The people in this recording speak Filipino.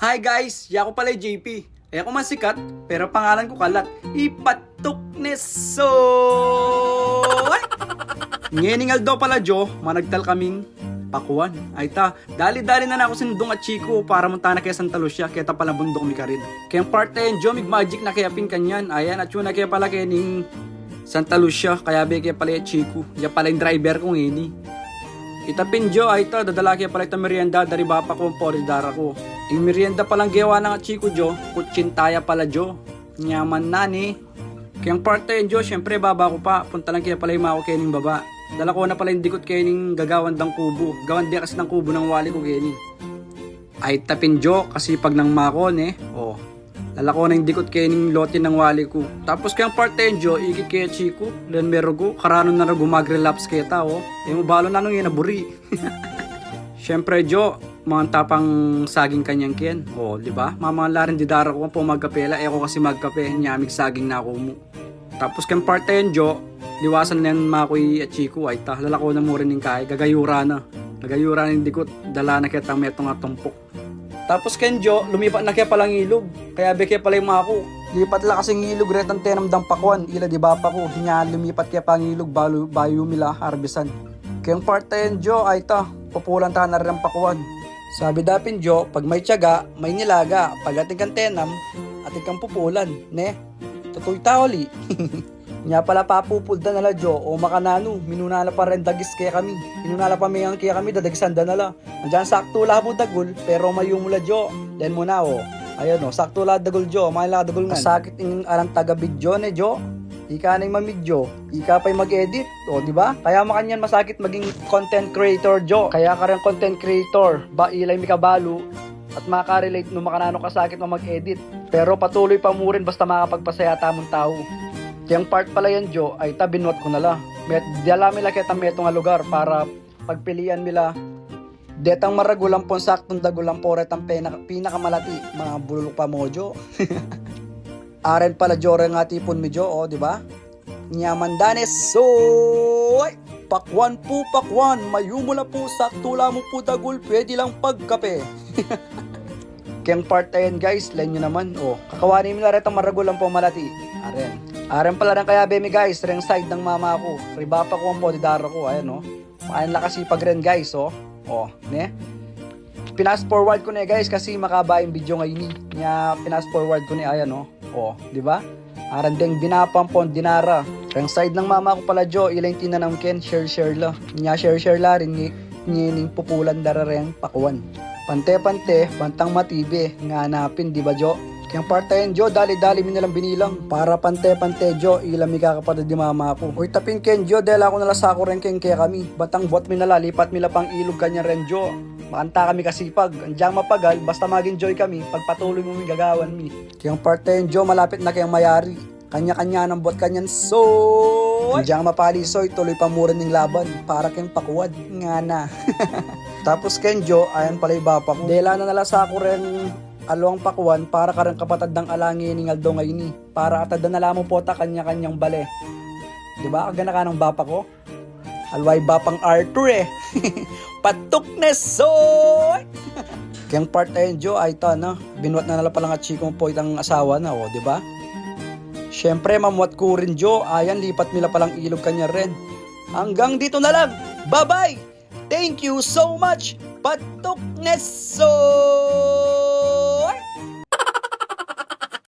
Hi guys, ako pala JP. Ako man sikat, pero pangalan ko kalat. Ipatok neso! Ngeningal daw pala Jo, managtal kaming pakuan. Ay ta, dali-dali na ako sinundong at Chico para munta na kaya Santa Lucia, kaya ta pala bundok mi karin. Kaya part na yun, Jo, mig magic na kaya pin kanyan. Ayan, at yun na kaya pala kaya ning Santa Lucia, kaya be kaya pala yung Chico. Kaya pala yung driver kong ini. Itapin Jo, ay ta, dadala kaya pala ito merienda, dari bapa ko, poridara ko. Yung merienda palang gawa ng Chico Jo, kutsintaya pala Jo. Nyaman na ni. Kaya part na yun Jo, syempre baba ko pa, punta lang kaya pala yung mako kaya ning baba. Dala ko na pala yung dikot kaya ning gagawan ng kubo. Gawan di kasi ng kubo ng wali ko kaya ning. Ay tapin Jo, kasi pag nang makon oh. Dala ko na yung dikot kaya ning lote ng wali ko. Tapos kaya part na yun Jo, ikit kaya Chico. Then meron ko, karanon na rago mag-relapse kaya tao. Mabalo na nung yun naburi. Syempre Jo, mga tapang saging kanyang ken. Oh, di ba? Mga larin di dara ko po magkapela, ko kasi magkape, nyamig saging na ako mo. Tapos kaya part na yun Jo, liwasan na yan makoy at Chico ay ta. Dala ko na mo rin yung kaya, gagayura na. Gagayura na yung dikot, dala na kaya metong at tumpok. Tapos kaya Jo, lumipat na kaya palang ilog. Kaya be kaya pala yung mako. Lipat lang kasing ilog retang tenam dang pakwan. Ila di ba pa ko, hinya lumipat kaya pang ilog bayo mila harbisan. Kaya part na yun Jo, ay ta, pupulan ta na rin ang pakwan. Sabi dapin Jo, pag may tiyaga, may nilaga. Pag ating kang tenam, ating kang pupulan. Ne? Tutoy taoli. Nya pala papupulda nala Jo, o makanano, minunala pa rin dagis kaya kami. Minunala pa mayang kaya kami, dadagisan da nala. Andiyan sakto labo dagol, pero mayo mula Jo. Den mo na Ayan sakto la dagol Jo, may la dagol nga. Sakit ng arang taga video ne Jo. Ika na yung mamidyo, ika pa'y mag-edit, di ba? Kaya makanyan masakit maging content creator Jo. Kaya ka rin content creator, ba ilay mi kabalo at makarelate no makanano kasakit mo mag-edit. Pero patuloy pa mo rin basta makapagpasaya tamong tao. Yung part pala yan Jo, ay binwat ko nala. Dala mila kita metong lugar para pagpilian mila. Detang maragulang pon saktong dagulang poret ang pinakamalati, mga bulok pa mo Jo. Aren pala jore nga tipon mi Jo, di ba? Nyaman danes, pakwan po pakwan, mayumula po, sakto mo po dagul, pwede lang pagkape. Kaya part na yan guys, line nyo naman, kakawanin mo na rin ang maragulang po malati. Aren pala rin kaya bemi guys, ring side ng mama ko, ribapa ko ang podidara ko, ayan Ayan lakasipag rin guys, ne? Pinas forward ko na guys kasi makaba yung video ngayon niya pinas forward ko ni ayan di ba? Aran ding binapampon dinara. Ang side ng mama ko pala Jo, ilang tinanam ken share la. Nya share la rin ni ning pupulan darareng pakuan. Pante bantang matibe nga hanapin di ba Jo? Kaya part tayo Jo, dali-dali mi nalang binilang para pante Jo, ilang mi kakapatid di mama ko. Uy tapin ken Jo, dahil ako nalasako rin ken kaya kami. Batang bot mi nala, lipat mi pang ilog kanya ren Jo. Makanta kami kasipag, andyang mapagal, basta mag-enjoy kami, pagpatuloy mo mi gagawan mi. Kayang part na yun, Jo, malapit na kayang mayari. Kanya-kanya ng bot kanyan, andyang mapalisoy, tuloy pa mo rin ng laban, para kayang pakuwad, nga na. Tapos kayang Jo, ayan pala yung bapa ko. Dela na nalasa ko rin alawang pakuwan, para karang kapatad ng alangi ni Aldo ngayon para atad na nala mo po ta kanya-kanyang bale. Diba, agana ka ng bapa ko? Alway bapang Arthur Patok nesoy! Kayang part na yun Jo, ay ta binwat na nala palang at Chico po itang asawa na di ba? Syempre mamuat ko rin Jo, ayan lipat nila palang ilog kanya rin. Hanggang dito na lang, bye bye! Thank you so much! Patok nesoy!